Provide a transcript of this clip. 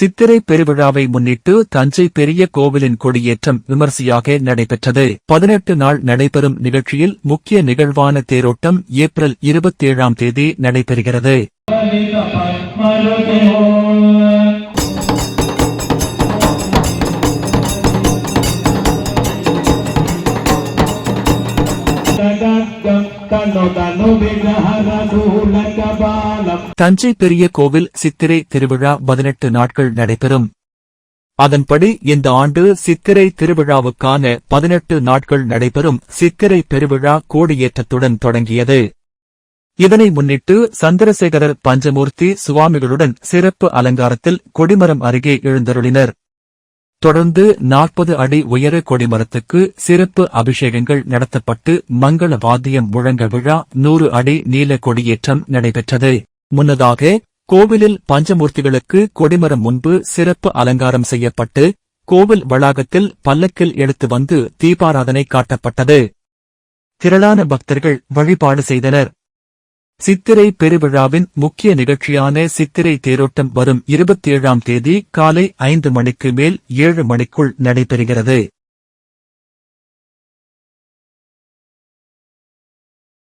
சித்திரை பெருவிழாவை முன்னிட்டு தஞ்சை பெரிய கோவிலின் கொடியேற்றம் விமர்சையாக நடைபெற்றது. 18 நாள் நடைபெறும் நிகழ்ச்சியில் முக்கிய நிகழ்வான தேரோட்டம் ஏப்ரல் 27ஆம் தேதி நடைபெறுகிறது. தஞ்சை பெரிய கோவில் சித்திரை திருவிழா 18 நாட்கள் நடைபெறும். அதன்படி இந்த ஆண்டு சித்திரை திருவிழாவுக்கான 18 நாட்கள் நடைபெறும் சித்திரை பெருவிழா கோடியேற்றத்துடன் தொடங்கியது. இதனை முன்னிட்டு சந்திரசேகரர் பஞ்சமூர்த்தி சுவாமிகளுடன் சிறப்பு அலங்காரத்தில் கொடிமரம் அருகே எழுந்தருளினர். தொடர்ந்து 40 அடி உயர கொடிமரத்துக்கு சிறப்பு அபிஷேகங்கள் நடத்தப்பட்டு மங்கள வாத்தியம் முழங்க விழா 100 அடி நீள கொடியேற்றம் நடைபெற்றது. முன்னதாக கோவிலில் பஞ்சமூர்த்திகளுக்கு கொடிமரம் முன்பு சிறப்பு அலங்காரம் செய்யப்பட்டு கோவில் வளாகத்தில் பல்லக்கில் எடுத்து வந்து தீபாராதனை காட்டப்பட்டது. திரளான பக்தர்கள் வழிபாடு செய்தனர். சித்திரை பெருவிழாவின் முக்கிய நிகழ்ச்சியான சித்திரை தேரோட்டம் வரும் 27ஆம் தேதி காலை 5 மணிக்கு மேல் 7 மணிக்குள் நடைபெறுகிறது.